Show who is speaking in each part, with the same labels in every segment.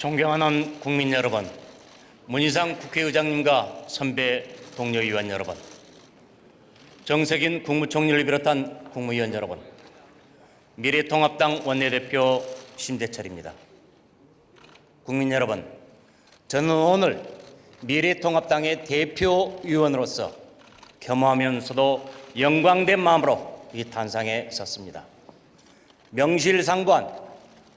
Speaker 1: 존경하는 국민 여러분, 문희상 국회의장님과 선배 동료 의원 여러분, 정세균 국무총리를 비롯한 국무위원 여러분, 미래통합당 원내대표 신대철입니다. 국민 여러분, 저는 오늘 미래통합당의 대표위원으로서 겸허하면서도 영광된 마음으로 이 탄상에 섰습니다. 명실상부한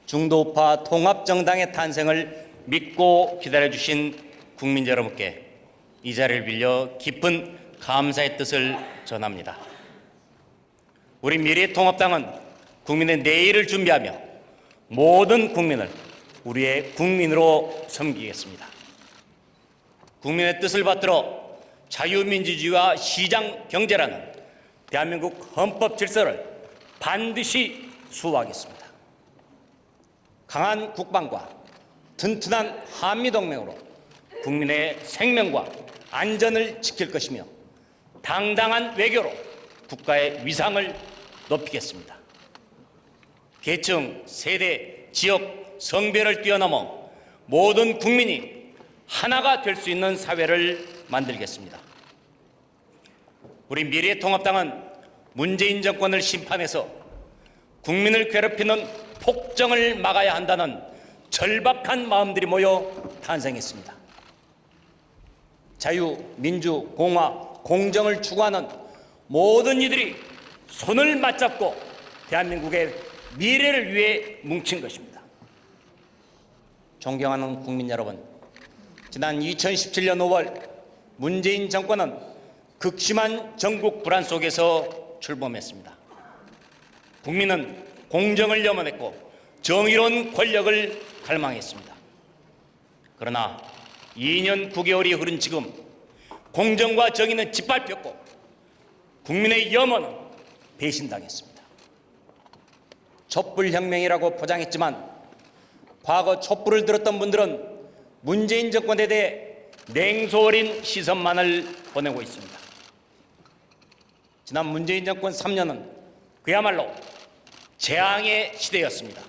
Speaker 1: 중도우파 통합정당의 탄생을 믿고 기다려주신 국민 여러분께 이 자리를 빌려 깊은 감사의 뜻을 전합니다. 우리 미래통합당은 국민의 내일을 준비하며 모든 국민을 우리의 국민으로 섬기겠습니다. 국민의 뜻을 받들어 자유민주주의와 시장경제라는 대한민국 헌법 질서를 반드시 수호하겠습니다. 강한 국방과 튼튼한 한미동맹으로 국민의 생명과 안전을 지킬 것이며 당당한 외교로 국가의 위상을 높이겠습니다. 계층, 세대, 지역, 성별을 뛰어넘어 모든 국민이 하나가 될 수 있는 사회를 만들겠습니다. 우리 미래통합당은 문재인 정권을 심판해서 국민을 괴롭히는 폭정을 막아야 한다는 절박한 마음들이 모여 탄생했습니다. 자유, 민주, 공화, 공정을 추구하는 모든 이들이 손을 맞잡고 대한민국의 미래를 위해 뭉친 것입니다. 존경하는 국민 여러분, 지난 2017년 5월 문재인 정권은 극심한 전국 불안 속에서 출범했습니다. 국민은 공정을 염원했고 정의로운 권력을 갈망했습니다. 그러나 2년 9개월이 흐른 지금 공정과 정의는 짓밟혔고 국민의 염원은 배신당했습니다. 촛불혁명이라고 포장했지만 과거 촛불을 들었던 분들은 문재인 정권에 대해 냉소 어린 시선만을 보내고 있습니다. 지난 문재인 정권 3년은 그야말로 재앙의 시대였습니다.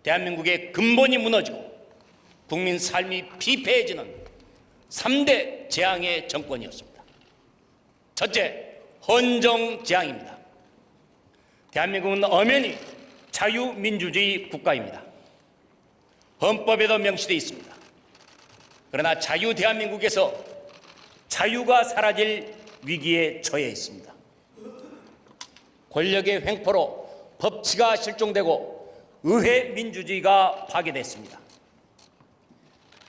Speaker 1: 대한민국의 근본이 무너지고 국민 삶이 피폐해지는 3대 재앙의 정권이었습니다. 첫째, 헌정재앙입니다. 대한민국은 엄연히 자유민주주의 국가입니다. 헌법에도 명시되어 있습니다. 그러나 자유 대한민국에서 자유가 사라질 위기에 처해 있습니다. 권력의 횡포로 법치가 실종되고 의회 민주주의가 파괴됐습니다.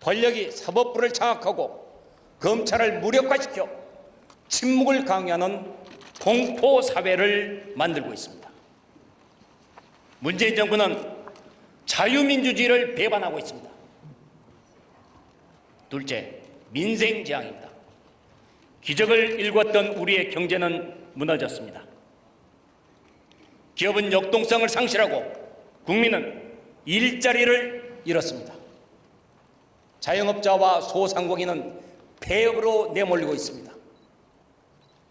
Speaker 1: 권력이 사법부를 장악하고 검찰을 무력화시켜 침묵을 강요하는 공포사회를 만들고 있습니다. 문재인 정부는 자유민주주의를 배반하고 있습니다. 둘째, 민생재앙입니다. 기적을 일궜던 우리의 경제는 무너졌습니다. 기업은 역동성을 상실하고 국민은 일자리를 잃었습니다. 자영업자와 소상공인은 폐업으로 내몰리고 있습니다.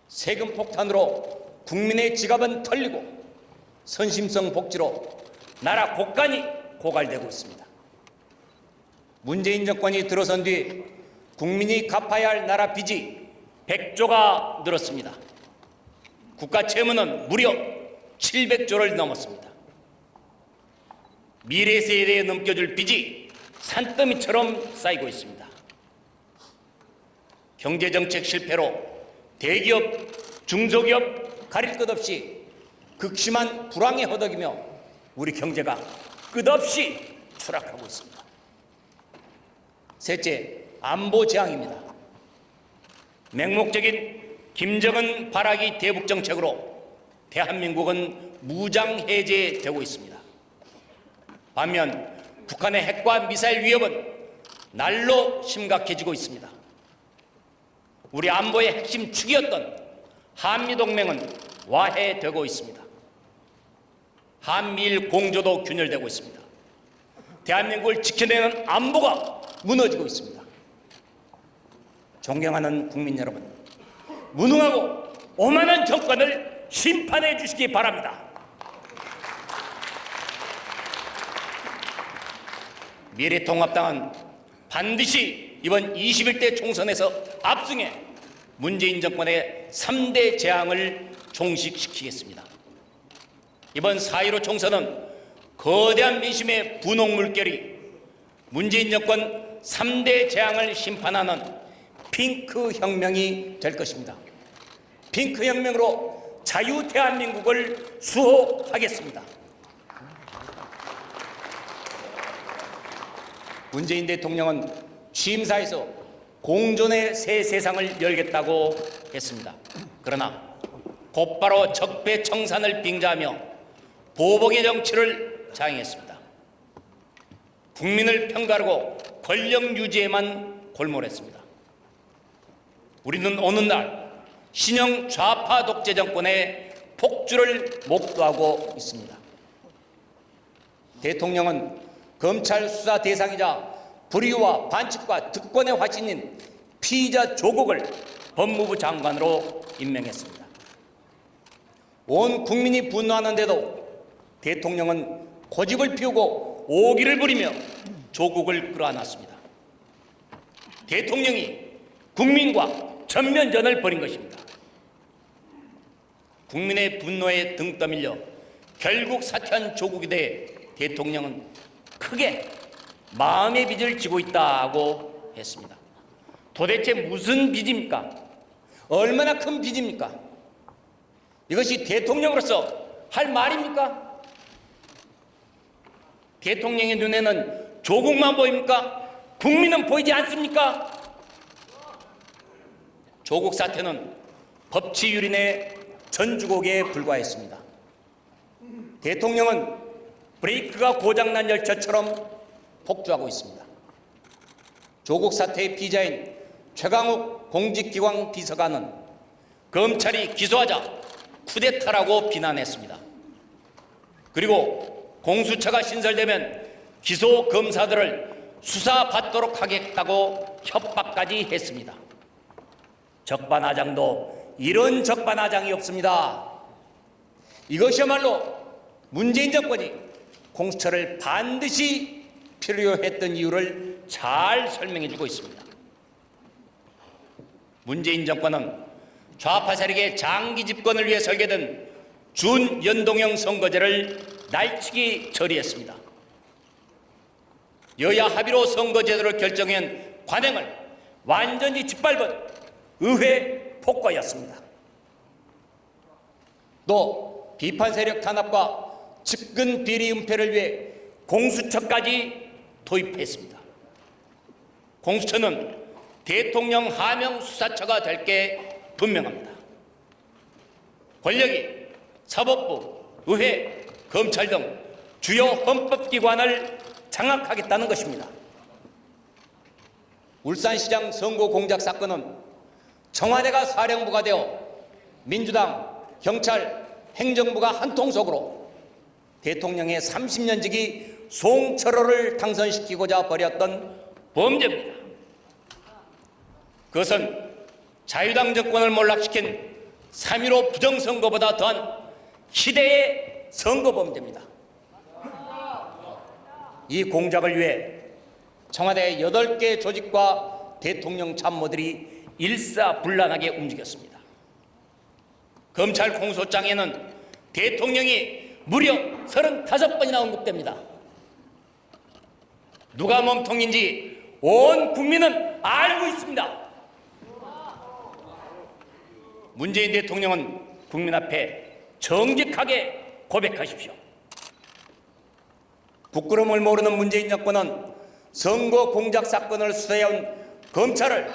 Speaker 1: 세금 폭탄으로 국민의 지갑은 털리고 선심성 복지로 나라 곳간이 고갈되고 있습니다. 문재인 정권이 들어선 뒤 국민이 갚아야 할 나라 빚이 100조가 늘었습니다. 국가 채무는 무려 700조를 넘었습니다. 미래 세대에 넘겨줄 빚이 산더미처럼 쌓이고 있습니다. 경제정책 실패로 대기업, 중소기업 가릴 것 없이 극심한 불황에 허덕이며 우리 경제가 끝없이 추락하고 있습니다. 셋째, 안보 재앙입니다. 맹목적인 김정은 발악이 대북 정책으로 대한민국은 무장 해제되고 있습니다. 반면 북한의 핵과 미사일 위협은 날로 심각해지고 있습니다. 우리 안보의 핵심 축이었던 한미동맹은 와해되고 있습니다. 한미일 공조도 균열되고 있습니다. 대한민국을 지켜내는 안보가 무너지고 있습니다. 존경하는 국민 여러분, 무능하고 오만한 정권을 심판해 주시기 바랍니다. 미래통합당은 반드시 이번 21대 총선에서 압승해 문재인 정권의 3대 재앙을 종식시키겠습니다. 이번 4.15 총선은 거대한 민심의 분홍 물결이 문재인 정권 3대 재앙을 심판하는 핑크 혁명이 될 것입니다. 핑크 혁명으로 자유 대한민국을 수호하겠습니다. 문재인 대통령은 취임사에서 공존의 새 세상을 열겠다고 했습니다. 그러나 곧바로 적폐청산을 빙자하며 보복의 정치를 장애했습니다. 국민을 편가르고 권력 유지에만 골몰했습니다. 우리는 오는 날 신형 좌파 독재 정권의 폭주를 목도하고 있습니다. 대통령은 검찰 수사 대상이자 불의와 반칙과 특권의 화신인 피의자 조국을 법무부 장관으로 임명했습니다. 온 국민이 분노하는데도 대통령은 고집을 피우고 오기를 부리며 조국을 끌어안았습니다. 대통령이 국민과 전면전을 벌인 것입니다. 국민의 분노에 등 떠밀려 결국 사퇴한 조국에 대해 대통령은 크게 마음의 빚을 지고 있다고 했습니다. 도대체 무슨 빚입니까? 얼마나 큰 빚입니까? 이것이 대통령으로서 할 말입니까? 대통령의 눈에는 조국만 보입니까? 국민은 보이지 않습니까? 조국 사태는 법치유린의 전주곡에 불과했습니다. 대통령은 브레이크가 고장난 열차처럼 폭주하고 있습니다. 조국 사태의 피의자인 최강욱 공직기관 비서관은 검찰이 기소하자 쿠데타라고 비난했습니다. 그리고 공수처가 신설되면 기소 검사들을 수사받도록 하겠다고 협박까지 했습니다. 적반하장도 이런 적반하장이 없습니다. 이것이야말로 문재인 정권이 공수처를 반드시 필요로 했던 이유를 잘 설명해주고 있습니다. 문재인 정권은 좌파 세력의 장기 집권을 위해 설계된 준연동형 선거제를 날치기 처리했습니다. 여야 합의로 선거제도를 결정한 관행을 완전히 짓밟은 의회 폭거였습니다. 또 비판 세력 탄압과 측근 비리 은폐를 위해 공수처까지 도입했습니다. 공수처는 대통령 하명 수사처가 될 게 분명합니다. 권력이 사법부, 의회, 검찰 등 주요 헌법기관을 장악하겠다는 것입니다. 울산시장 선거 공작 사건은 청와대가 사령부가 되어 민주당, 경찰, 행정부가 한 통속으로 대통령의 30년지기 송철호를 당선시키고자 벌였던 범죄입니다. 그것은 자유당 정권을 몰락시킨 3.15 부정선거보다 더한 시대의 선거범죄입니다. 이 공작을 위해 청와대 8개 조직과 대통령 참모들이 일사불란하게 움직였습니다. 검찰 공소장에는 대통령이 무려 35번이나 언급됩니다. 누가 몸통인지 온 국민은 알고 있습니다. 문재인 대통령은 국민 앞에 정직하게 고백하십시오. 부끄러움을 모르는 문재인 정권은 선거 공작 사건을 수사해온 검찰을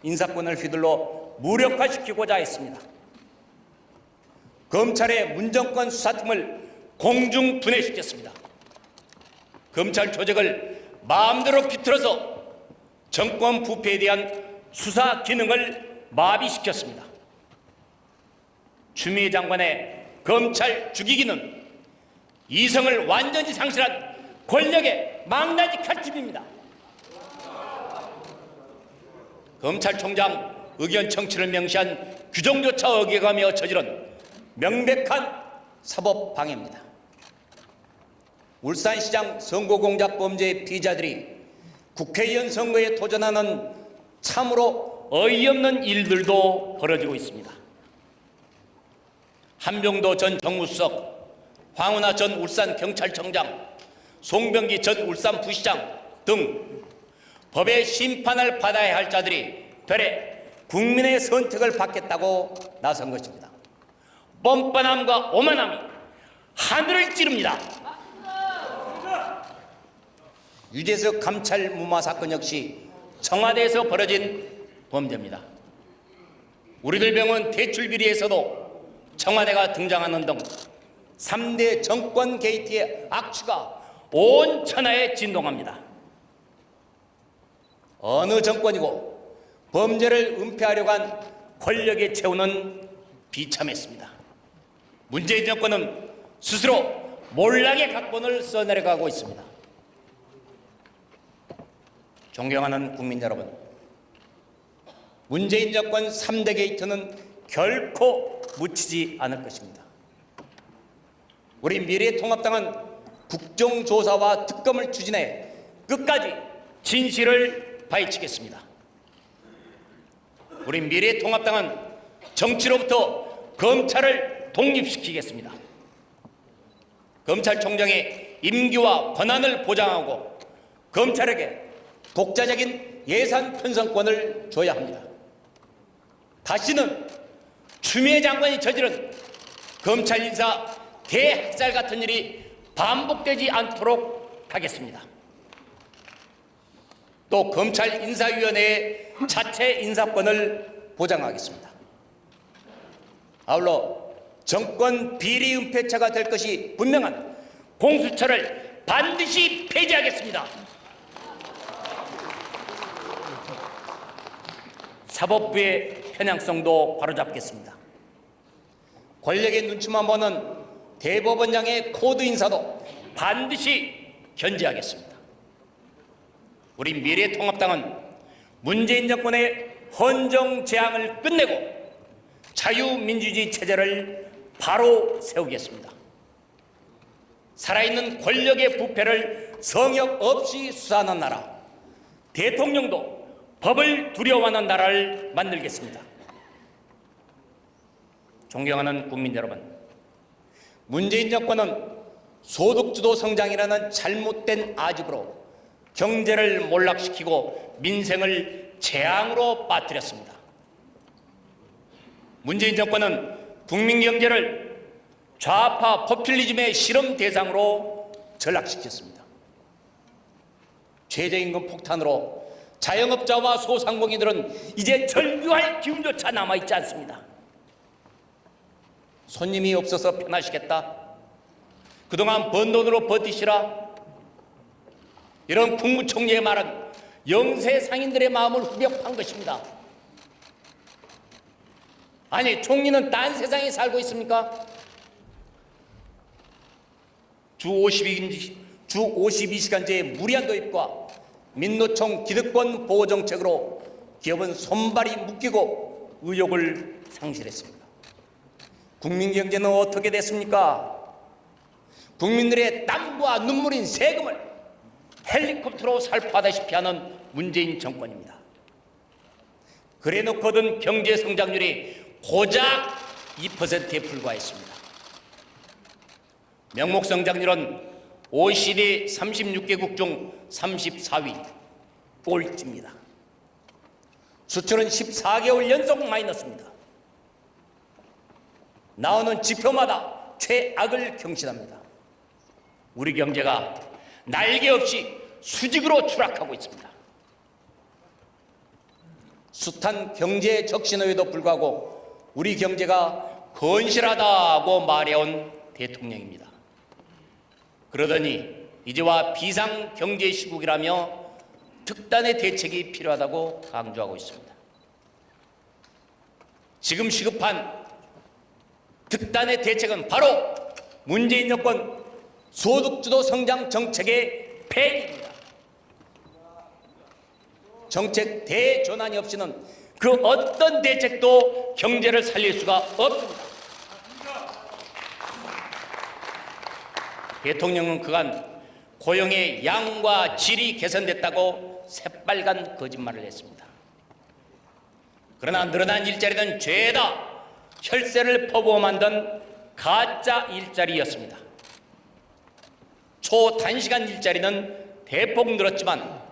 Speaker 1: 인사권을 휘둘러 무력화시키고자 했습니다. 검찰의 문정권 수사팀을 공중 분해시켰습니다. 검찰 조직을 마음대로 비틀어서 정권 부패에 대한 수사 기능을 마비시켰습니다. 추미애 장관의 검찰 죽이기는 이성을 완전히 상실한 권력의 망나니 칼집입니다. 검찰총장 의견 청취를 명시한 규정조차 어겨가며 저지른 명백한 사법 방해입니다. 울산시장 선거공작 범죄 피의자들이 국회의원 선거에 도전하는 참으로 어이없는 일들도 벌어지고 있습니다. 한병도 전 정무수석, 황운하 전 울산경찰청장, 송병기 전 울산부시장 등 법의 심판을 받아야 할 자들이 되레 국민의 선택을 받겠다고 나선 것입니다. 뻔뻔함과 오만함이 하늘을 찌릅니다. 유재석 감찰 무마 사건 역시 청와대에서 벌어진 범죄입니다. 우리들 병원 대출 비리에서도 청와대가 등장하는 등 3대 정권 게이트의 악취가 온 천하에 진동합니다. 어느 정권이고 범죄를 은폐하려고 한 권력의 채우는 비참했습니다. 문재인 정권은 스스로 몰락의 각본을 써내려가고 있습니다. 존경하는 국민 여러분, 문재인 정권 3대 게이트는 결코 묻히지 않을 것입니다. 우리 미래통합당은 국정조사와 특검을 추진해 끝까지 진실을 파헤치겠습니다. 우리 미래통합당은 정치로부터 검찰을 독립시키겠습니다. 검찰총장의 임기와 권한을 보장하고 검찰에게 독자적인 예산 편성권을 줘야 합니다. 다시는 추미애 장관이 저지른 검찰 인사 대학살 같은 일이 반복되지 않도록 하겠습니다. 또 검찰 인사위원회의 자체 인사권을 보장하겠습니다. 아울러 정권 비리 은폐처가 될 것이 분명한 공수처를 반드시 폐지하겠습니다. 사법부의 편향성도 바로잡겠습니다. 권력의 눈치만 보는 대법원장의 코드 인사도 반드시 견제하겠습니다. 우리 미래통합당은 문재인 정권의 헌정 재앙을 끝내고 자유민주주의 체제를 바로 세우겠습니다. 살아있는 권력의 부패를 성역 없이 수사하는 나라, 대통령도 법을 두려워하는 나라를 만들겠습니다. 존경하는 국민 여러분, 문재인 정권은 소득주도 성장이라는 잘못된 아집으로 경제를 몰락시키고 민생을 재앙으로 빠뜨렸습니다. 문재인 정권은 국민 경제를 좌파 포퓰리즘의 실험 대상으로 전락시켰습니다. 최저임금 폭탄으로 자영업자와 소상공인들은 이제 절규할 기운조차 남아있지 않습니다. 손님이 없어서 편하시겠다, 그동안 번 돈으로 버티시라, 이런 국무총리의 말은 영세 상인들의 마음을 후벼판 것입니다. 아니, 총리는 딴 세상에 살고 있습니까? 주 52시간제의 무리한 도입과 민노총 기득권 보호 정책으로 기업은 손발이 묶이고 의욕을 상실했습니다. 국민 경제는 어떻게 됐습니까? 국민들의 땀과 눈물인 세금을 헬리콥터로 살포하다시피 하는 문재인 정권입니다. 그래놓고 얻은 경제 성장률이 고작 2%에 불과했습니다. 명목 성장률은 OECD 36개국 중 34위, 꼴찌입니다. 수출은 14개월 연속 마이너스입니다. 나오는 지표마다 최악을 경신합니다. 우리 경제가 날개 없이 수직으로 추락하고 있습니다. 숱한 경제 적신에도 불구하고 우리 경제가 건실하다고 말해온 대통령입니다. 그러더니 이제와 비상경제시국이라며 특단의 대책이 필요하다고 강조하고 있습니다. 지금 시급한 특단의 대책은 바로 문재인 정권 소득주도 성장 정책의 폐기입니다. 정책 대전환이 없이는 그 어떤 대책도 경제를 살릴 수가 없습니다. 대통령은 그간 고용의 양과 질이 개선됐다고 새빨간 거짓말을 했습니다. 그러나 늘어난 일자리는 죄다 혈세를 퍼부어 만든 가짜 일자리였습니다. 초단시간 일자리는 대폭 늘었지만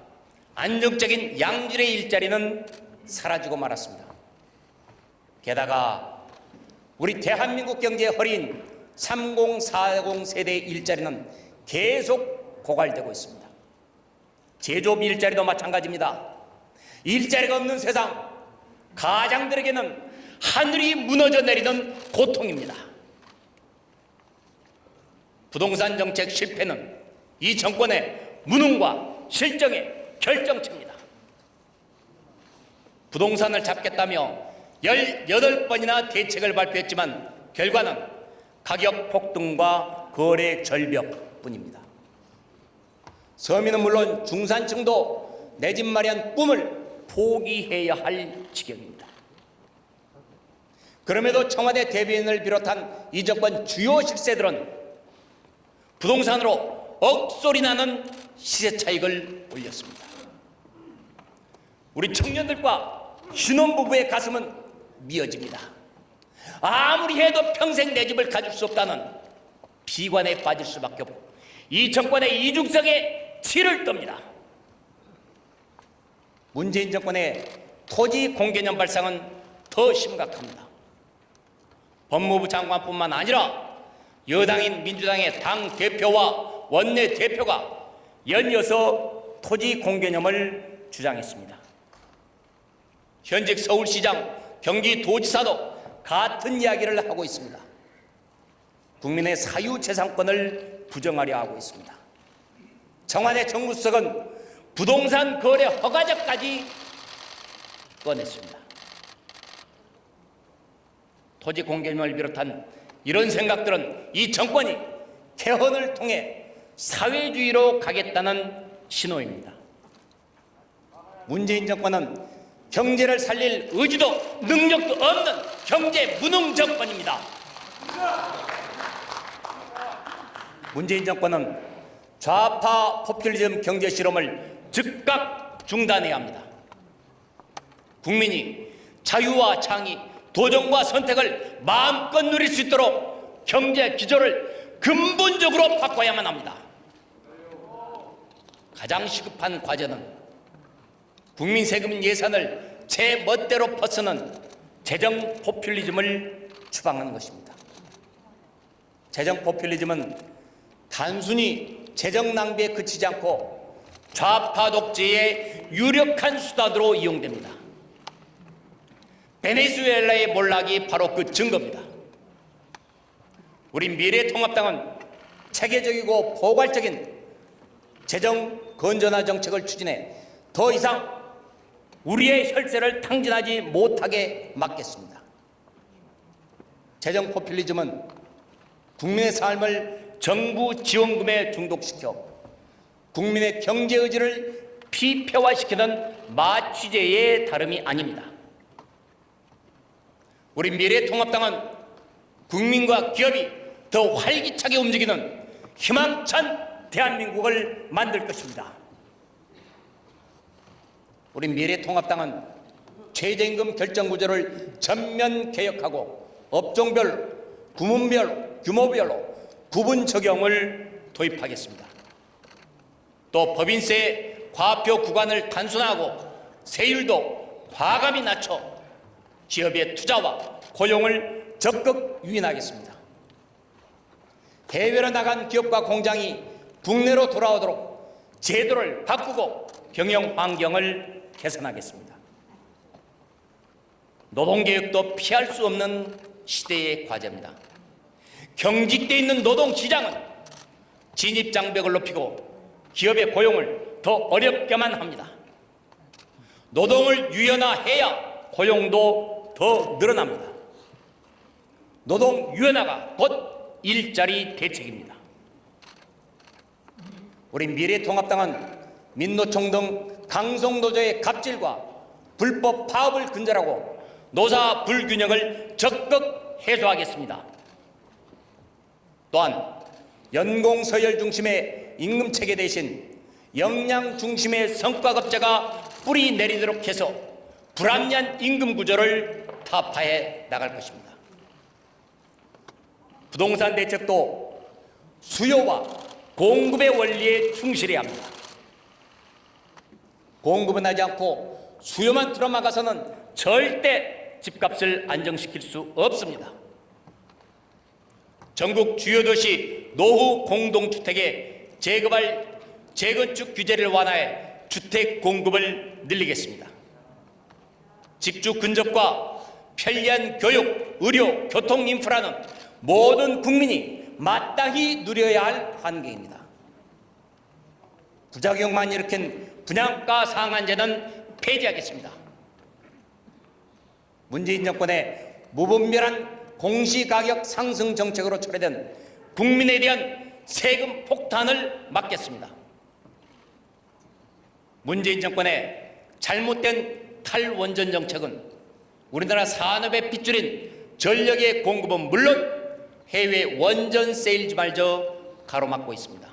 Speaker 1: 안정적인 양질의 일자리는 사라지고 말았습니다. 게다가 우리 대한민국 경제의 허리인 30, 40 세대의 일자리는 계속 고갈되고 있습니다. 제조업 일자리도 마찬가지입니다. 일자리가 없는 세상, 가장들에게는 하늘이 무너져 내리는 고통입니다. 부동산 정책 실패는 이 정권의 무능과 실정의 결정체입니다. 부동산을 잡겠다며 18번이나 대책을 발표했지만 결과는 가격 폭등과 거래 절벽뿐입니다. 서민은 물론 중산층도 내 집 마련 꿈을 포기해야 할 지경입니다. 그럼에도 청와대 대변인을 비롯한 이 정권 주요 실세들은 부동산으로 억소리 나는 시세 차익을 올렸습니다. 우리 청년들과 신혼부부의 가슴은 미어집니다. 아무리 해도 평생 내 집을 가질 수 없다는 비관에 빠질 수밖에 없고 이 정권의 이중성에 치를 떱니다. 문재인 정권의 토지 공개념 발상은 더 심각합니다. 법무부 장관뿐만 아니라 여당인 민주당의 당대표와 원내대표가 연이어서 토지 공개념을 주장했습니다. 현직 서울시장, 경기도지사도 같은 이야기를 하고 있습니다. 국민의 사유재산권을 부정하려 하고 있습니다. 청와대 정무수석은 부동산 거래 허가제까지 꺼냈습니다. 토지 공개념을 비롯한 이런 생각들은 이 정권이 개헌을 통해 사회주의로 가겠다는 신호입니다. 문재인 정권은 경제를 살릴 의지도 능력도 없는 경제 무능 정권입니다. 문재인 정권은 좌파 포퓰리즘 경제 실험을 즉각 중단해야 합니다. 국민이 자유와 창의, 도전과 선택을 마음껏 누릴 수 있도록 경제 기조를 근본적으로 바꿔야만 합니다. 가장 시급한 과제는 국민 세금 예산을 제 멋대로 퍼쓰는 재정 포퓰리즘을 추방하는 것입니다. 재정 포퓰리즘은 단순히 재정 낭비에 그치지 않고 좌파 독재의 유력한 수단으로 이용됩니다. 베네수엘라의 몰락이 바로 그 증거입니다. 우리 미래통합당은 체계적이고 포괄적인 재정 건전화 정책을 추진해 더 이상 우리의 혈세를 탕진하지 못하게 막겠습니다. 재정 포퓰리즘은 국민의 삶을 정부 지원금에 중독시켜 국민의 경제 의지를 피폐화시키는 마취제의 다름이 아닙니다. 우리 미래통합당은 국민과 기업이 더 활기차게 움직이는 희망찬 대한민국을 만들 것입니다. 우리 미래통합당은 최저임금 결정구조를 전면 개혁하고 업종별로, 부문별로, 규모별로 구분 적용을 도입하겠습니다. 또 법인세 과표 구간을 단순화하고 세율도 과감히 낮춰 기업의 투자와 고용을 적극 유인하겠습니다. 해외로 나간 기업과 공장이 국내로 돌아오도록 제도를 바꾸고 경영 환경을 개선하겠습니다. 노동개혁도 피할 수 없는 시대의 과제입니다. 경직돼 있는 노동시장은 진입장벽을 높이고 기업의 고용을 더 어렵게만 합니다. 노동을 유연화해야 고용도 더 늘어납니다. 노동 유연화가 곧 일자리 대책입니다. 우리 미래통합당은 민노총 등 강성노조의 갑질과 불법 파업을 근절하고 노사 불균형을 적극 해소하겠습니다. 또한 연공서열 중심의 국민의 임금체계 대신 역량 중심의 성과급제가 뿌리 내리도록 해서 불합리한 임금 구조를 타파해 나갈 것입니다. 부동산 대책도 수요와 공급의 원리에 충실해야 합니다. 공급은 하지 않고 수요만 틀어막아서는 절대 집값을 안정시킬 수 없습니다. 전국 주요 도시 노후 공동주택의 재건축 규제를 완화해 주택 공급을 늘리겠습니다. 집주 근접과 편리한 교육, 의료, 교통 인프라는 모든 국민이 마땅히 누려야 할 환경입니다. 부작용만 일으킨 분양가 상한제는 폐지하겠습니다. 문재인 정권의 무분별한 공시가격 상승 정책으로 초래된 국민에 대한 세금 폭탄을 막겠습니다. 문재인 정권의 잘못된 탈원전 정책은 우리나라 산업의 빗줄인 전력의 공급은 물론 해외 원전 세일즈마저 가로막고 있습니다.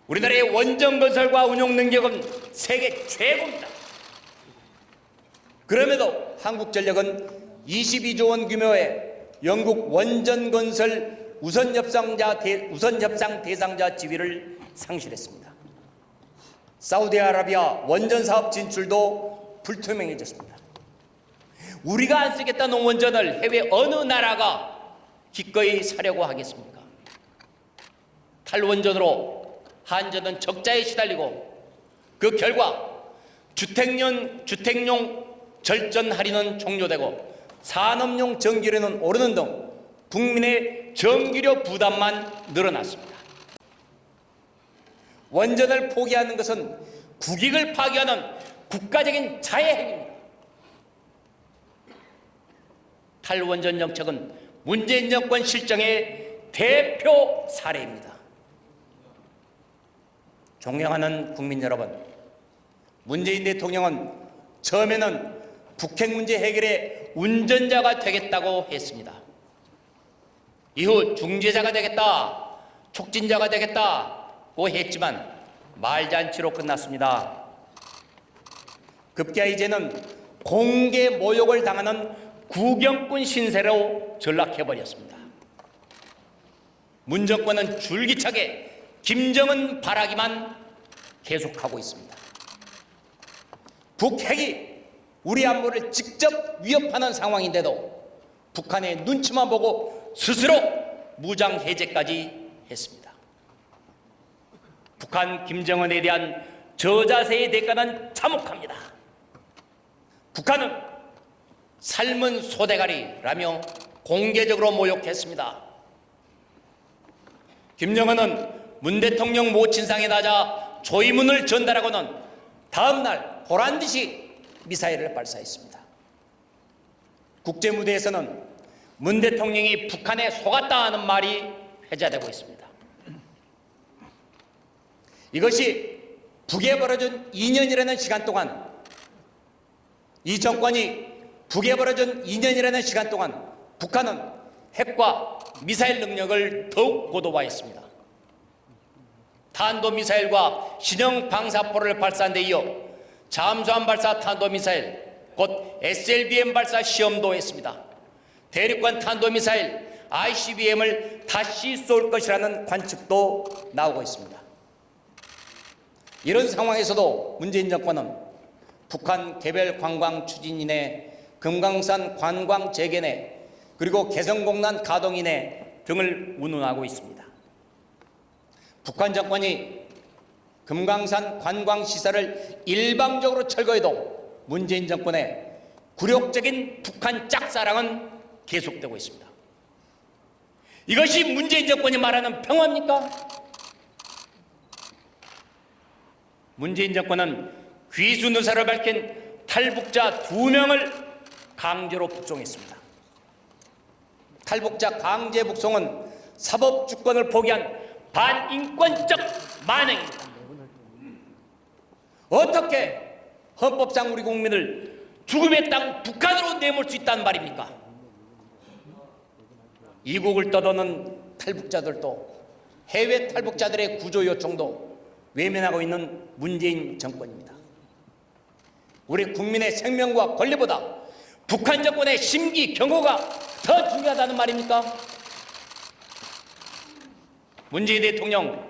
Speaker 1: 우리나라의 원전 건설과 운용 능력은 세계 최고입니다. 그럼에도 한국전력은 22조 원 규모의 영국 원전 건설 우선 협상 대상자 지위를 상실했습니다. 사우디아라비아 원전 사업 진출도 불투명해졌습니다. 우리가 안 쓰겠다는 원전을 해외 어느 나라가 기꺼이 사려고 하겠습니까? 탈원전으로 한전은 적자에 시달리고 그 결과 주택용 절전 할인은 종료되고 산업용 전기료는 오르는 등 국민의 전기료 부담만 늘어났습니다. 원전을 포기하는 것은 국익을 파괴하는 국가적인 자해 행위입니다. 탈원전 정책은 문재인 정권 실정의 대표 사례입니다. 존경하는 국민 여러분, 문재인 대통령은 처음에는 북핵 문제 해결의 운전자가 되겠다고 했습니다. 이후 중재자가 되겠다, 촉진자가 되겠다고 했지만 말잔치로 끝났습니다. 급기야 이제는 공개 모욕을 당하는 구경꾼 신세로 전락해버렸습니다. 문 정권은 줄기차게 김정은 바라기만 계속하고 있습니다. 북핵이 우리 안보를 직접 위협하는 상황인데도 북한의 눈치만 보고 스스로 무장 해제까지 했습니다. 북한 김정은에 대한 저자세의 대가는 참혹합니다. 북한은 삶은 소대가리라며 공개적으로 모욕했습니다. 김정은은 문 대통령 모친상에 낮아 조의문을 전달하고는 다음 날 보란듯이 미사일을 발사했습니다. 국제무대에서는 문 대통령이 북한에 속았다 하는 말이 회자되고 있습니다. 이것이 북에 벌어진 2년이라는 시간 동안, 이 정권이 북에 벌어진 2년이라는 시간 동안 북한은 핵과 미사일 능력을 더욱 고도화했습니다. 탄도미사일과 신형 방사포를 발사한 데 이어 잠수함 발사 탄도미사일, 곧 SLBM 발사 시험도 했습니다. 대륙간 탄도미사일 ICBM을 다시 쏠 것이라는 관측도 나오고 있습니다. 이런 상황에서도 문재인 정권은 북한 개별 관광 추진인회, 금강산 관광 재개내, 그리고 개성공단 가동인회 등을 운운하고 있습니다. 북한 정권이 금강산 관광시설을 일방적으로 철거해도 문재인 정권의 굴욕적인 북한 짝사랑은 계속되고 있습니다. 이것이 문재인 정권이 말하는 평화입니까? 문재인 정권은 귀순 의사를 밝힌 탈북자 2명을 강제로 북송했습니다. 탈북자 강제 북송은 사법 주권을 포기한 반인권적 만행입니다. 어떻게 헌법상 우리 국민을 죽음의 땅 북한으로 내몰 수 있다는 말입니까? 이국을 떠도는 탈북자들도 해외 탈북자들의 구조 요청도 외면하고 있는 문재인 정권입니다. 우리 국민의 생명과 권리보다 북한 정권의 심기 경호가 더 중요하다는 말입니까? 문재인 대통령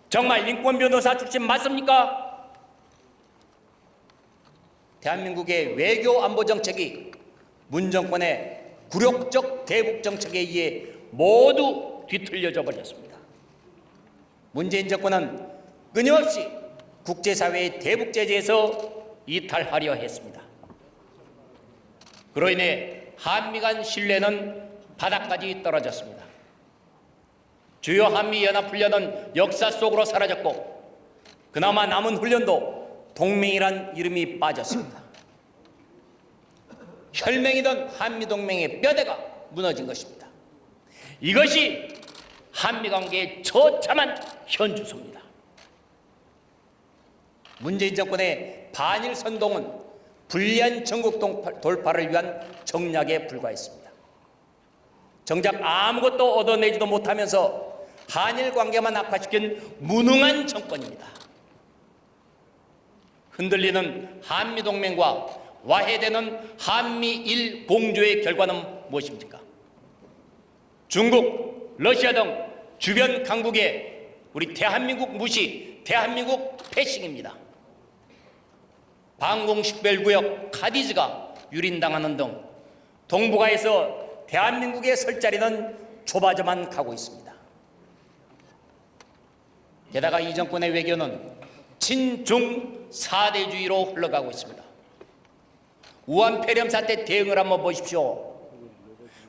Speaker 1: 정말 인권 변호사 출신 맞습니까? 대한민국의 외교 안보 정책이 문 정권의 굴욕적 대북 정책에 의해 모두 뒤틀려져 버렸습니다. 문재인 정권은 끊임없이 국제사회의 대북 제재에서 이탈하려 했습니다. 그로 인해 한미 간 신뢰는 바닥까지 떨어졌습니다. 주요 한미연합훈련은 역사 속으로 사라졌고 그나마 남은 훈련도 동맹이란 이름이 빠졌습니다. 혈맹이던 한미동맹의 뼈대가 무너진 것입니다. 이것이 한미관계의 처참한 현주소입니다. 문재인 정권의 반일 선동은 불리한 전국 돌파를 위한 정략에 불과했습니다. 정작 아무것도 얻어내지도 못하면서 한일 관계만 악화시킨 무능한 정권입니다. 흔들리는 한미동맹과 와해되는 한미일 공조의 결과는 무엇입니까? 중국, 러시아 등 주변 강국의 우리 대한민국 무시, 대한민국 패싱입니다. 방공식별구역 카디즈가 유린당하는 등 동북아에서 대한민국의 설 자리는 좁아져만 가고 있습니다. 게다가 이 정권의 외교는 친중 사대주의로 흘러가고 있습니다. 우한 폐렴 사태 대응을 한번 보십시오.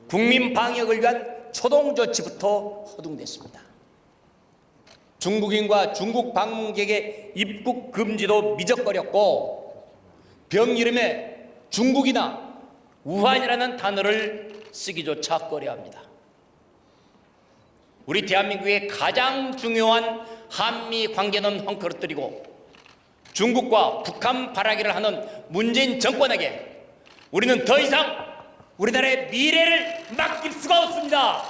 Speaker 1: 국민 방역을 위한 초동 조치부터 허둥댔습니다. 중국인과 중국 방문객의 입국 금지도 미적거렸고 병 이름에 중국이나 우한이라는 단어를 쓰기조차 꺼려합니다. 우리 대한민국의 가장 중요한 한미 관계는 헝클어뜨리고 중국과 북한 바라기를 하는 문재인 정권에게 우리는 더 이상 우리나라의 미래를 맡길 수가 없습니다.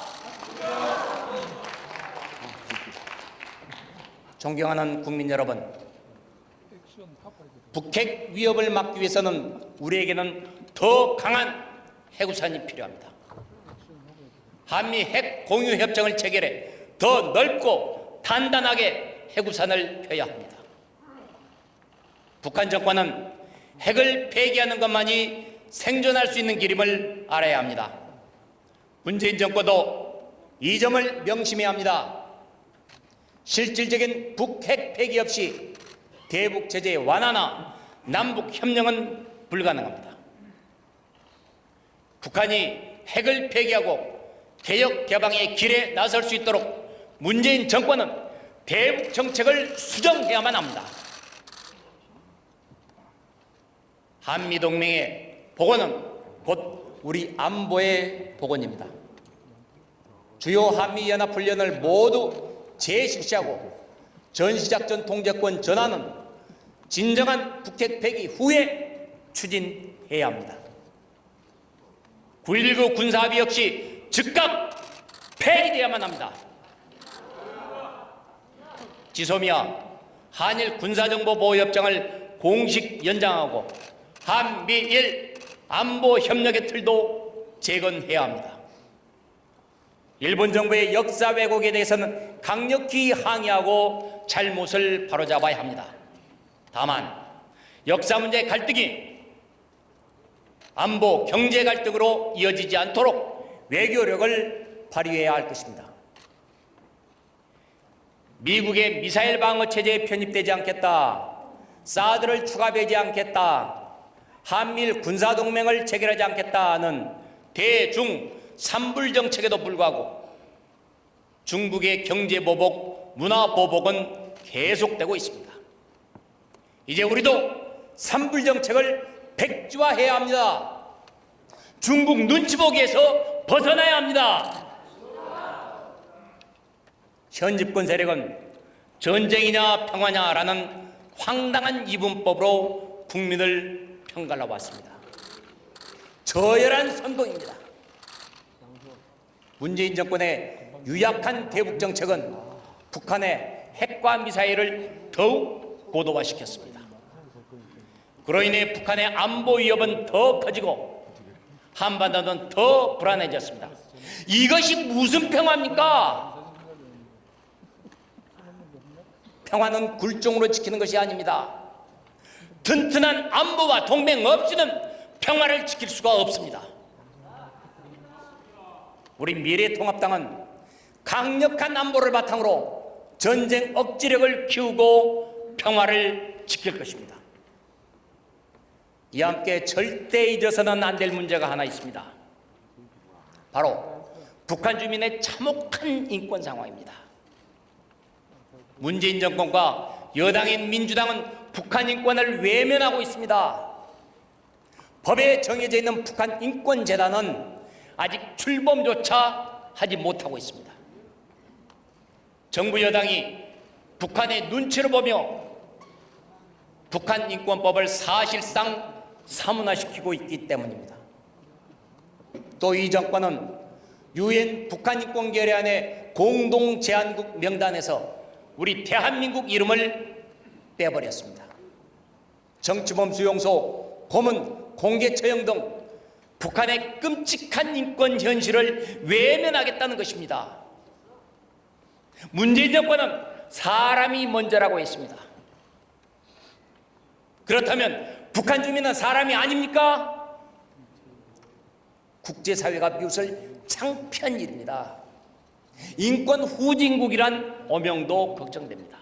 Speaker 1: 존경하는 국민 여러분, 북핵 위협을 막기 위해서는 우리에게는 더 강한 해구산이 필요합니다. 한미 핵 공유 협정을 체결해 더 넓고 단단하게 해구산을 펴야 합니다. 북한 정권은 핵을 폐기하는 것만이 생존할 수 있는 길임을 알아야 합니다. 문재인 정권도 이 점을 명심해야 합니다. 실질적인 북핵 폐기 없이 대북 제재 완화나 남북 협력은 불가능합니다. 북한이 핵을 폐기하고 개혁 개방의 길에 나설 수 있도록 문재인 정권은 대북 정책을 수정해야만 합니다. 한미동맹의 복원은 곧 우리 안보의 복원입니다. 주요 한미연합훈련을 모두 재실시하고 전시작전 통제권 전환은 진정한 북핵 폐기 후에 추진해야 합니다. 9.19 군사합의 역시 즉각 폐기되어야만 합니다. 지소미아 한일 군사정보보호협정을 공식 연장하고 한미일 안보협력의 틀도 재건해야 합니다. 일본 정부의 역사 왜곡에 대해서는 강력히 항의하고 잘못을 바로잡아야 합니다. 다만 역사 문제 갈등이 안보, 경제 갈등으로 이어지지 않도록 외교력을 발휘해야 할 것입니다. 미국의 미사일 방어 체제에 편입되지 않겠다, 사드를 추가 배제하지 않겠다, 한미일 군사동맹을 체결하지 않겠다는 대중 삼불 정책에도 불구하고 중국의 경제 보복, 문화 보복은 계속되고 있습니다. 이제 우리도 삼불 정책을 백지화해야 합니다. 중국 눈치 보기에서 벗어나야 합니다. 현 집권 세력은 전쟁이냐 평화냐라는 황당한 이분법으로 국민을 편갈라 왔습니다. 저열한 선동입니다. 문재인 정권의 유약한 대북 정책은 북한의 핵과 미사일을 더욱 고도화시켰습니다. 그로 인해 북한의 안보 위협은 더 커지고 한반도는 더 불안해졌습니다. 이것이 무슨 평화입니까? 평화는 굴종으로 지키는 것이 아닙니다. 튼튼한 안보와 동맹 없이는 평화를 지킬 수가 없습니다. 우리 미래통합당은 강력한 안보를 바탕으로 전쟁 억지력을 키우고 평화를 지킬 것입니다. 이와 함께 절대 잊어서는 안 될 문제가 하나 있습니다. 바로 북한 주민의 참혹한 인권 상황입니다. 문재인 정권과 여당인 민주당은 북한 인권을 외면하고 있습니다. 법에 정해져 있는 북한 인권재단은 아직 출범조차 하지 못하고 있습니다. 정부 여당이 북한의 눈치를 보며 북한 인권법을 사실상 사문화시키고 있기 때문입니다. 또 이 정권은 유엔 북한인권결의안의 공동제안국 명단에서 우리 대한민국 이름을 빼버렸습니다. 정치범 수용소, 고문, 공개 처형 등 북한의 끔찍한 인권 현실을 외면하겠다는 것입니다. 문재인 정권은 사람이 먼저라고 했습니다. 그렇다면 북한 주민은 사람이 아닙니까? 국제사회가 비웃을 창피한 일입니다. 인권 후진국이란 오명도 걱정됩니다.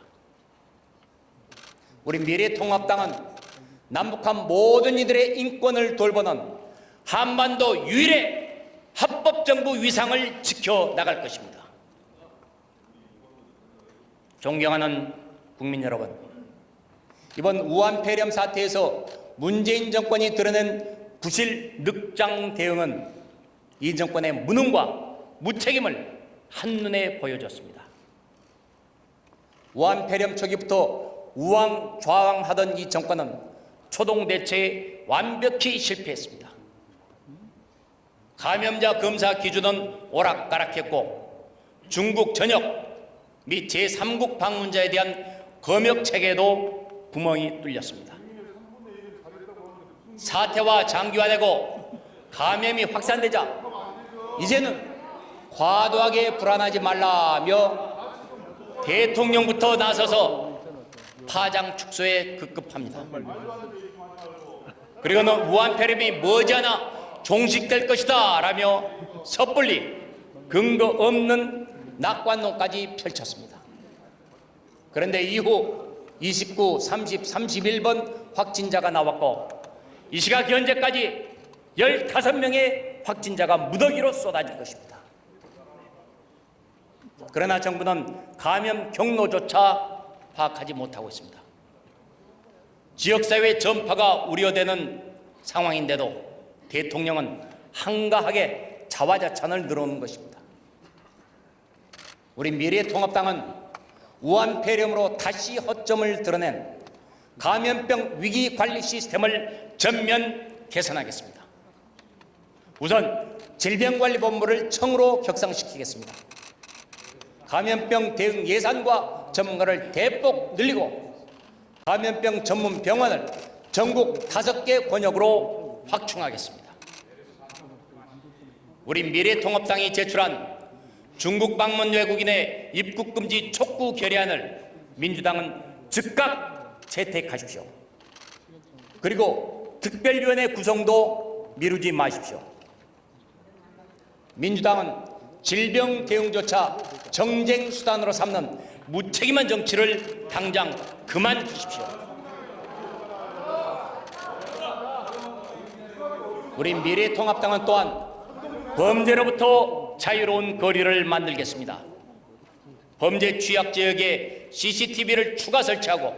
Speaker 1: 우리 미래통합당은 남북한 모든 이들의 인권을 돌보는 한반도 유일의 합법정부 위상을 지켜나갈 것입니다. 존경하는 국민 여러분, 이번 우한 폐렴 사태에서 문재인 정권이 드러낸 부실 늑장 대응은 이 정권의 무능과 무책임을 한눈에 보여줬습니다. 우한 폐렴 초기부터 우왕좌왕하던 이 정권은 초동 대처에 완벽히 실패했습니다. 감염자 검사 기준은 오락가락했고 중국 전역 및 제3국 방문자에 대한 검역 체계도 구멍이 뚫렸습니다. 사태와 장기화되고 감염이 확산되자 이제는 과도하게 불안하지 말라며 대통령부터 나서서 파장 축소에 급급합니다. 그리고는 우한 폐렴이 머지않아 종식될 것이다 라며 섣불리 근거 없는 낙관론까지 펼쳤습니다. 그런데 이후 29, 30, 31번 확진자가 나왔고 이 시각 현재까지 15명의 확진자가 무더기로 쏟아질 것입니다. 그러나 정부는 감염 경로조차 파악하지 못하고 있습니다. 지역사회 전파가 우려되는 상황인데도 대통령은 한가하게 자화자찬을 늘어놓는 것입니다. 우리 미래통합당은 우한 폐렴으로 다시 허점을 드러낸 감염병 위기관리 시스템을 전면 개선하겠습니다. 우선 질병관리본부를 청으로 격상시키겠습니다. 감염병 대응 예산과 전문가를 대폭 늘리고 감염병 전문 병원을 전국 5개 권역으로 확충하겠습니다. 우리 미래통합당이 제출한 중국 방문 외국인의 입국 금지 촉구 결의안을 민주당은 즉각 채택하십시오. 그리고 특별위원회 구성도 미루지 마십시오. 민주당은 질병 대응조차 정쟁 수단으로 삼는 무책임한 정치를 당장 그만두십시오. 우리 미래통합당은 또한 범죄로부터 자유로운 거리를 만들겠습니다. 범죄 취약 지역에 CCTV를 추가 설치하고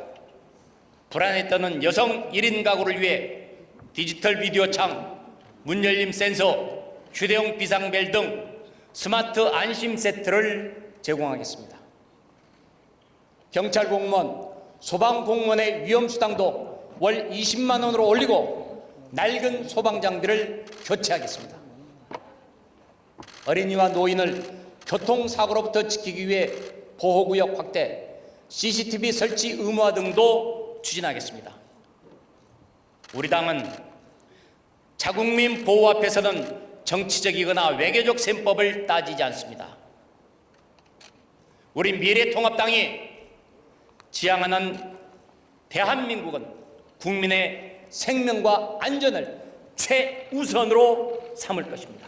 Speaker 1: 불안에 떠는 여성 1인 가구를 위해 디지털 비디오 창, 문열림 센서, 휴대용 비상벨 등 스마트 안심 세트를 제공하겠습니다. 경찰 공무원, 소방 공무원의 위험수당도 월 20만 원으로 올리고 낡은 소방 장비를 교체하겠습니다. 어린이와 노인을 교통사고로부터 지키기 위해 보호구역 확대, CCTV 설치 의무화 등도 추진하겠습니다. 우리 당은 자국민 보호 앞에서는 정치적이거나 외교적 셈법을 따지지 않습니다. 우리 미래통합당이 지향하는 대한민국은 국민의 생명과 안전을 최우선으로 삼을 것입니다.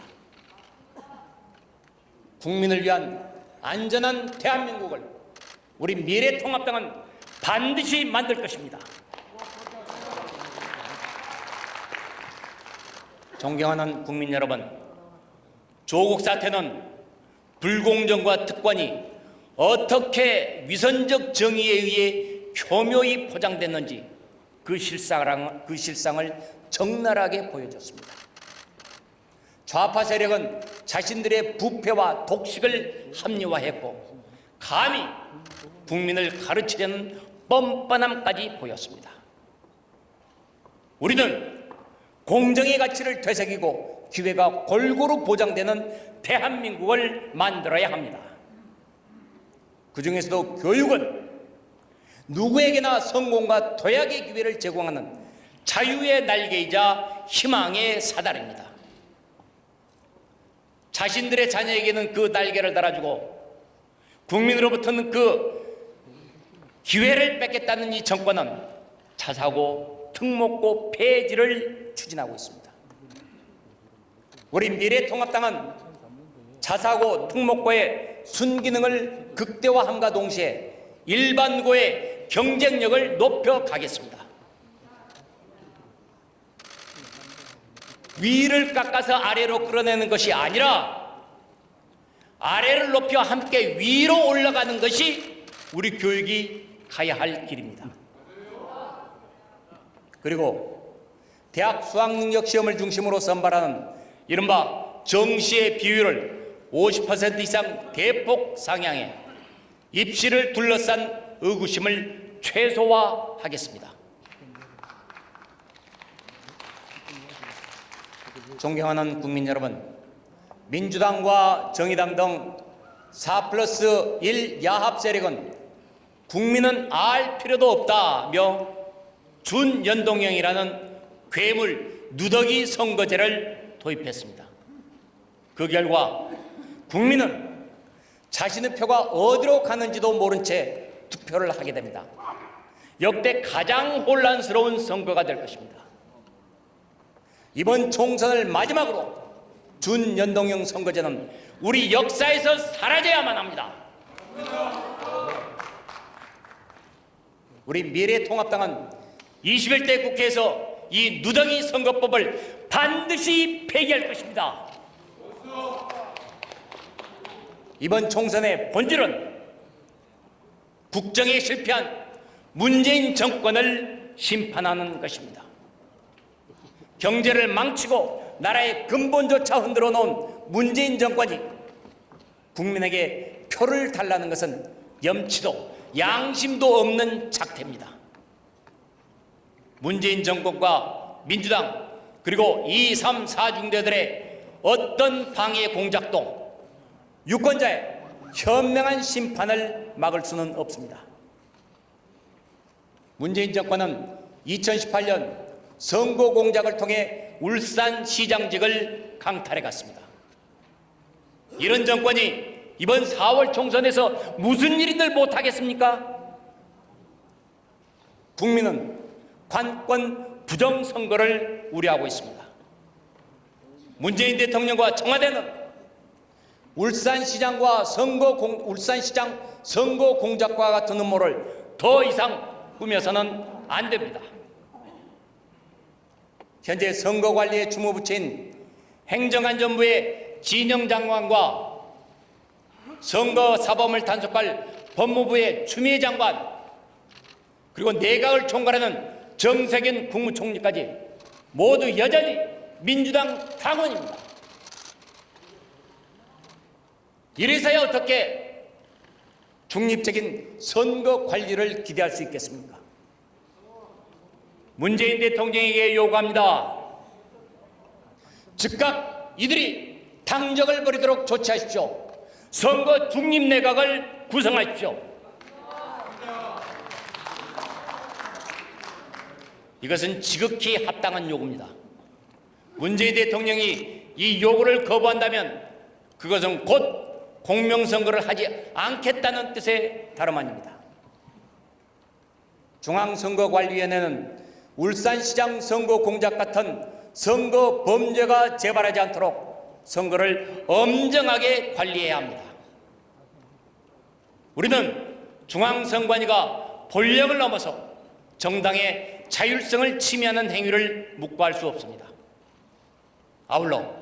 Speaker 1: 국민을 위한 안전한 대한민국을 우리 미래통합당은 반드시 만들 것입니다. 존경하는 국민 여러분, 조국 사태는 불공정과 특권이 어떻게 위선적 정의에 의해 교묘히 포장됐는지 그 실상을 적나라하게 보여줬습니다. 좌파 세력은 자신들의 부패와 독식을 합리화했고 감히 국민을 가르치려는 뻔뻔함까지 보였습니다. 우리는 공정의 가치를 되새기고 기회가 골고루 보장되는 대한민국을 만들어야 합니다. 그 중에서도 교육은 누구에게나 성공과 도약의 기회를 제공하는 자유의 날개이자 희망의 사다리입니다. 자신들의 자녀에게는 그 날개를 달아주고 국민으로부터는 그 기회를 뺏겠다는 이 정권은 자사고 특목고 폐지를 추진하고 있습니다. 우리 미래통합당은 자사고 특목고의 순기능을 극대화함과 동시에 일반고의 경쟁력을 높여가겠습니다. 위를 깎아서 아래로 끌어내는 것이 아니라 아래를 높여 함께 위로 올라가는 것이 우리 교육이 가야 할 길입니다. 그리고 대학 수학능력 시험을 중심으로 선발하는 이른바 정시의 비율을 50% 이상 대폭 상향해 입시를 둘러싼 의구심을 최소화하겠습니다. 존경하는 국민 여러분, 민주당과 정의당 등 4+1 야합 세력은 국민은 알 필요도 없다며 준연동형이라는 괴물 누더기 선거제를 도입했습니다. 그 결과 국민은 자신의 표가 어디로 가는지도 모른 채 투표를 하게 됩니다. 역대 가장 혼란스러운 선거가 될 것입니다. 이번 총선을 마지막으로 준연동형 선거제는 우리 역사에서 사라져야만 합니다. 우리 미래통합당은 21대 국회에서 이 누더기 선거법을 반드시 폐기할 것입니다. 이번 총선의 본질은 국정에 실패한 문재인 정권을 심판하는 것입니다. 경제를 망치고 나라의 근본조차 흔들어 놓은 문재인 정권이 국민에게 표를 달라는 것은 염치도 양심도 없는 작태입니다. 문재인 정권과 민주당 그리고 2, 3, 4중대들의 어떤 방해 공작도 유권자의 현명한 심판을 막을 수는 없습니다. 문재인 정권은 2018년 선거 공작을 통해 울산시장직을 강탈해 갔습니다. 이런 정권이 이번 4월 총선에서 무슨 일인들 못하겠습니까? 국민은 관권 부정선거를 우려하고 있습니다. 문재인 대통령과 청와대는 울산시장 선거 공작과 같은 음모를 더 이상 꾸며서는 안 됩니다. 현재 선거관리에 주무부처인 행정안전부의 진영장관과 선거사범을 단속할 법무부의 추미애 장관 그리고 내각을 총괄하는 정세균 국무총리까지 모두 여전히 민주당 당원입니다. 이래서야 어떻게 중립적인 선거 관리를 기대할 수 있겠습니까? 문재인 대통령에게 요구합니다. 즉각 이들이 당적을 버리도록 조치하십시오. 선거 중립내각을 구성하십시오. 이것은 지극히 합당한 요구입니다. 문재인 대통령이 이 요구를 거부한다면 그것은 곧 공명선거를 하지 않겠다는 뜻의 다름 아닙니다. 중앙선거관리위원회는 울산시장 선거 공작 같은 선거 범죄가 재발하지 않도록 선거를 엄정하게 관리해야 합니다. 우리는 중앙선관위가 본령을 넘어서 정당의 자율성을 침해하는 행위를 묵과할 수 없습니다. 아울러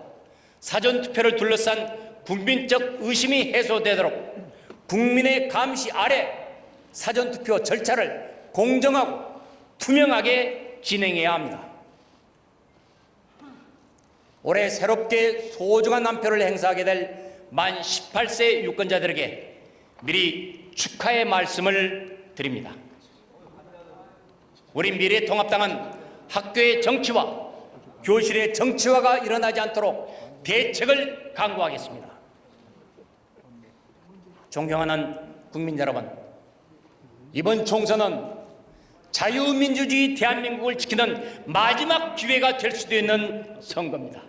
Speaker 1: 사전투표를 둘러싼 국민적 의심이 해소되도록 국민의 감시 아래 사전투표 절차를 공정하고 투명하게 진행해야 합니다. 올해 새롭게 소중한 한 표를 행사하게 될 만 18세 유권자들에게 미리 축하의 말씀을 드립니다. 우리 미래통합당은 학교의 정치화, 교실의 정치화가 일어나지 않도록 대책을 강구하겠습니다. 존경하는 국민 여러분, 이번 총선은 자유민주주의 대한민국을 지키는 마지막 기회가 될 수도 있는 선거입니다.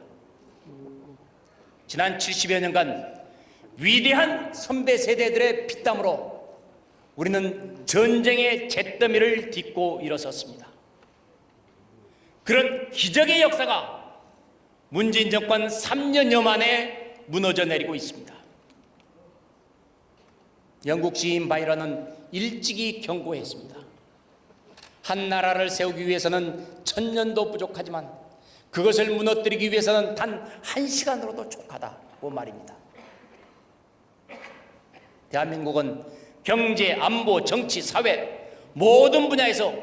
Speaker 1: 지난 70여 년간 위대한 선배 세대들의 피땀으로 우리는 전쟁의 잿더미를 딛고 일어섰습니다. 그런 기적의 역사가 문재인 정권 3년여 만에 무너져 내리고 있습니다. 영국 시인 바이런은 일찍이 경고했습니다. 한 나라를 세우기 위해서는 1000년도 부족하지만 그것을 무너뜨리기 위해서는 단 1시간으로도 족하다고 말입니다. 대한민국은 경제, 안보, 정치, 사회 모든 분야에서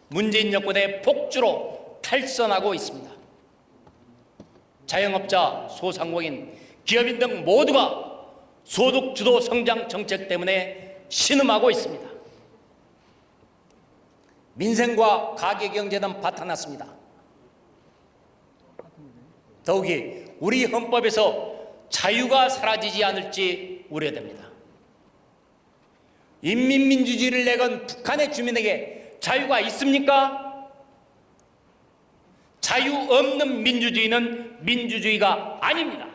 Speaker 1: 문재인 정권의 폭주로 탈선하고 있습니다. 자영업자, 소상공인, 기업인 등 모두가 소득주도 성장 정책 때문에 신음하고 있습니다. 민생과 가계경제는 바타났습니다. 더욱이 우리 헌법에서 자유가 사라지지 않을지 우려됩니다. 인민민주주의를 내건 북한의 주민에게 자유가 있습니까? 자유 없는 민주주의는 민주주의가 아닙니다.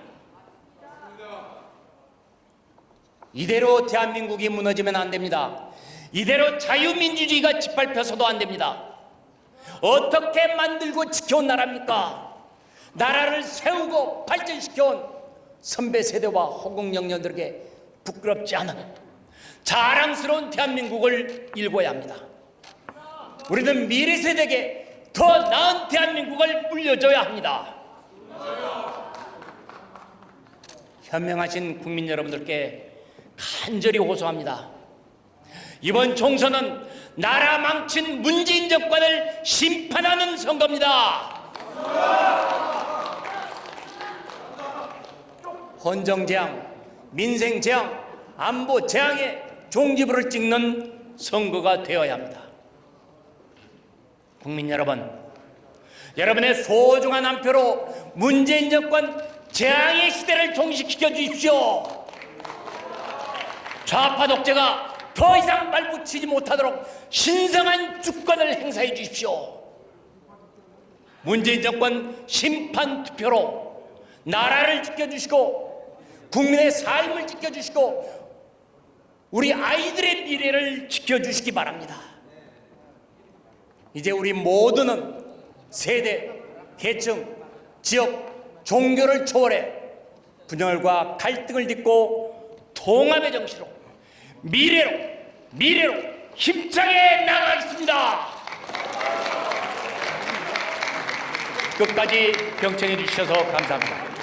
Speaker 1: 이대로 대한민국이 무너지면 안 됩니다. 이대로 자유민주주의가 짓밟혀서도 안 됩니다. 어떻게 만들고 지켜온 나라입니까? 나라를 세우고 발전시켜온 선배 세대와 호국영년들에게 부끄럽지 않은 자랑스러운 대한민국을 일궈야 합니다. 우리는 미래 세대에게 더 나은 대한민국을 물려줘야 합니다. 현명하신 국민 여러분들께 간절히 호소합니다. 이번 총선은 나라 망친 문재인 정권을 심판하는 선거입니다. 헌정재앙, 민생재앙, 안보재앙의 종지부를 찍는 선거가 되어야 합니다. 국민 여러분, 여러분의 소중한 한 표로 문재인 정권 재앙의 시대를 종식시켜 주십시오. 좌파 독재가 더 이상 발붙이지 못하도록 신성한 주권을 행사해 주십시오. 문재인 정권 심판 투표로 나라를 지켜주시고 국민의 삶을 지켜주시고 우리 아이들의 미래를 지켜주시기 바랍니다. 이제 우리 모두는 세대, 계층, 지역, 종교를 초월해 분열과 갈등을 딛고 통합의 정신으로 미래로 힘차게 나아가겠습니다. 끝까지 경청해 주셔서 감사합니다.